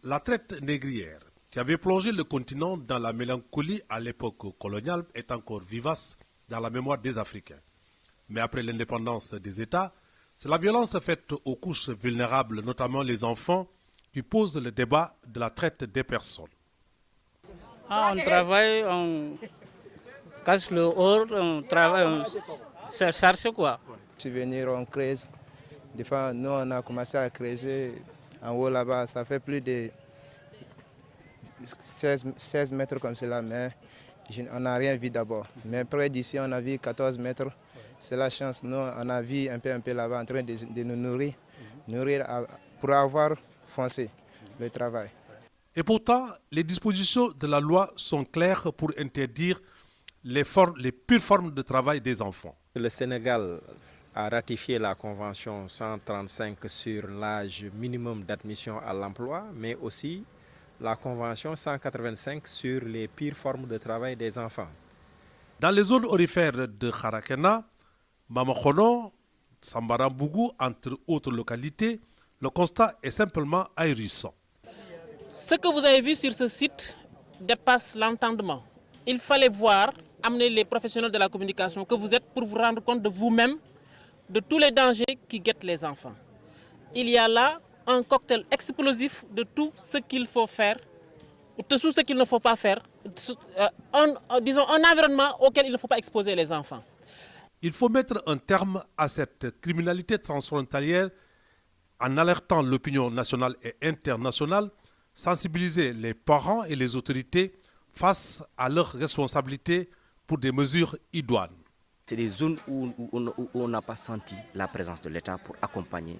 La traite négrière, qui avait plongé le continent dans la mélancolie à l'époque coloniale, est encore vivace dans la mémoire des Africains. Mais après l'indépendance des États, c'est la violence faite aux couches vulnérables, notamment les enfants, qui pose le débat de la traite des personnes. On travaille, on casse le or, on travaille, on cherche quoi. Souvenir, on creuse. Des fois, nous, on a commencé à creuser en haut là-bas. Ça fait plus de 16 mètres comme cela, mais on n'a rien vu d'abord. Mais près d'ici, on a vu 14 mètres. C'est la chance. Nous, on a vu un peu là-bas en train de nous nourrir pour avoir foncé le travail. Et pourtant, les dispositions de la loi sont claires pour interdire les pures formes de travail des enfants. Le Sénégal a ratifié la Convention 135 sur l'âge minimum d'admission à l'emploi, mais aussi la Convention 185 sur les pires formes de travail des enfants. Dans les zones aurifères de Harakena, Mamakhono, Sambarambougou, entre autres localités, le constat est simplement ahurissant. Ce que vous avez vu sur ce site dépasse l'entendement. Il fallait voir, amener les professionnels de la communication que vous êtes pour vous rendre compte de vous-même, de tous les dangers qui guettent les enfants. Il y a là un cocktail explosif de tout ce qu'il faut faire, de tout ce qu'il ne faut pas faire, disons un environnement auquel il ne faut pas exposer les enfants. Il faut mettre un terme à cette criminalité transfrontalière en alertant l'opinion nationale et internationale, sensibiliser les parents et les autorités face à leurs responsabilités pour des mesures idoines. C'est des zones où on n'a pas senti la présence de l'État pour accompagner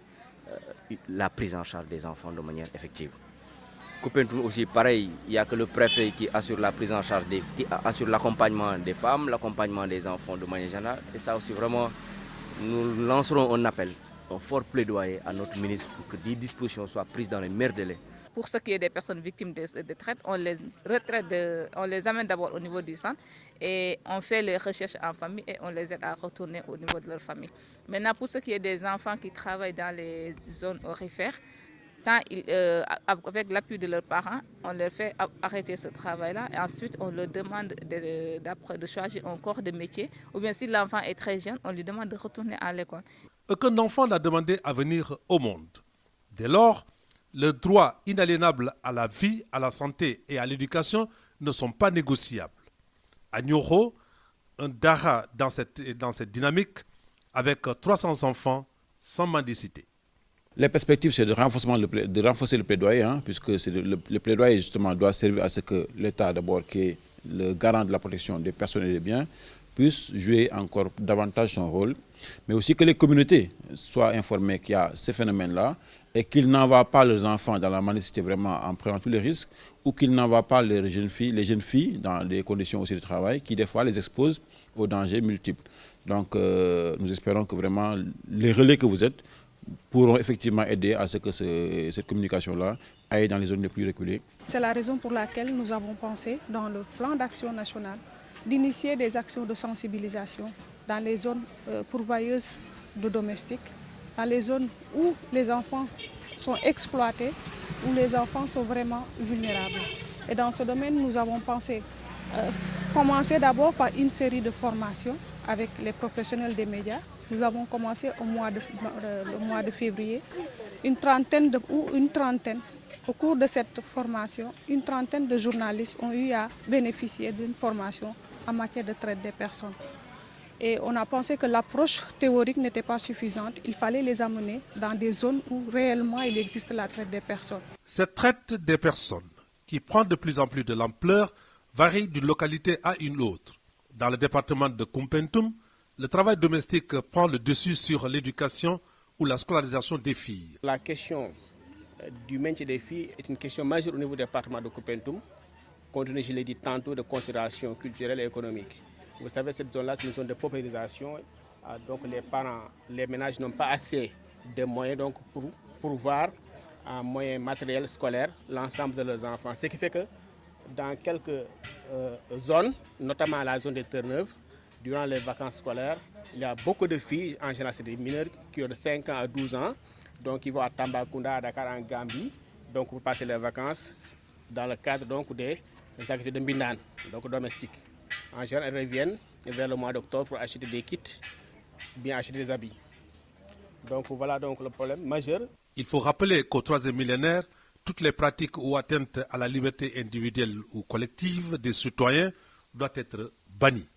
la prise en charge des enfants de manière effective. Koupentoum aussi, pareil, il n'y a que le préfet qui assure la prise en charge, qui assure l'accompagnement des femmes, l'accompagnement des enfants de manière générale. Et ça aussi, vraiment, nous lancerons un appel, un fort plaidoyer à notre ministre pour que des dispositions soient prises dans les meilleurs délais. Pour ce qui est des personnes victimes de traite, on les amène d'abord au niveau du centre et on fait les recherches en famille et on les aide à retourner au niveau de leur famille. Maintenant, pour ce qui est des enfants qui travaillent dans les zones aurifères, avec l'appui de leurs parents, on leur fait arrêter ce travail-là et ensuite on leur demande de choisir un corps de métier ou bien si l'enfant est très jeune, on lui demande de retourner à l'école. Aucun enfant n'a demandé à venir au monde. Dès lors, le droit inaliénable à la vie, à la santé et à l'éducation ne sont pas négociables. À Nioro, un dara dans cette dynamique avec 300 enfants sans mendicité. Les perspectives, c'est de renforcer le plaidoyer, puisque le plaidoyer justement doit servir à ce que l'État, d'abord, qui est le garant de la protection des personnes et des biens, puisse jouer encore davantage son rôle, mais aussi que les communautés soient informées qu'il y a ces phénomènes-là et qu'ils n'envoient pas leurs enfants dans la mendicité vraiment en prenant tous les risques, ou qu'ils n'envoient pas les jeunes filles dans des conditions aussi de travail qui des fois les exposent aux dangers multiples. Donc nous espérons que vraiment les relais que vous êtes pourront effectivement aider à ce que cette communication-là aille dans les zones les plus reculées. C'est la raison pour laquelle nous avons pensé, dans le plan d'action national, d'initier des actions de sensibilisation dans les zones pourvoyeuses de domestiques, dans les zones où les enfants sont exploités, où les enfants sont vraiment vulnérables. Et dans ce domaine, nous avons pensé commencer d'abord par une série de formations avec les professionnels des médias. Nous avons commencé le mois de février, au cours de cette formation, une trentaine de journalistes ont eu à bénéficier d'une formation en matière de traite des personnes. Et on a pensé que l'approche théorique n'était pas suffisante. Il fallait les amener dans des zones où réellement il existe la traite des personnes. Cette traite des personnes, qui prend de plus en plus de l'ampleur, varie d'une localité à une autre. Dans le département de Koupentoum, le travail domestique prend le dessus sur l'éducation ou la scolarisation des filles. La question du maintien des filles est une question majeure au niveau du département de Koupentoum, compte tenu, je l'ai dit tantôt, de considérations culturelles et économiques. Vous savez, cette zone-là, c'est une zone de paupérisation. Donc les parents, les ménages n'ont pas assez de moyens donc, pour pourvoir en moyens matériels scolaires l'ensemble de leurs enfants. Ce qui fait que dans quelques zones, notamment la zone des Terre-Neuve, durant les vacances scolaires, il y a beaucoup de filles, en général c'est des mineurs qui ont de 5 ans à 12 ans, donc ils vont à Tambacounda, à Dakar, en Gambie. donc pour passer les vacances dans le cadre donc des activités de mbindan, donc domestiques. En général, elles reviennent vers le mois d'octobre pour acheter des kits, bien acheter des habits. Donc voilà donc le problème majeur. Il faut rappeler qu'au troisième millénaire, toutes les pratiques ou atteintes à la liberté individuelle ou collective des citoyens doivent être bannies.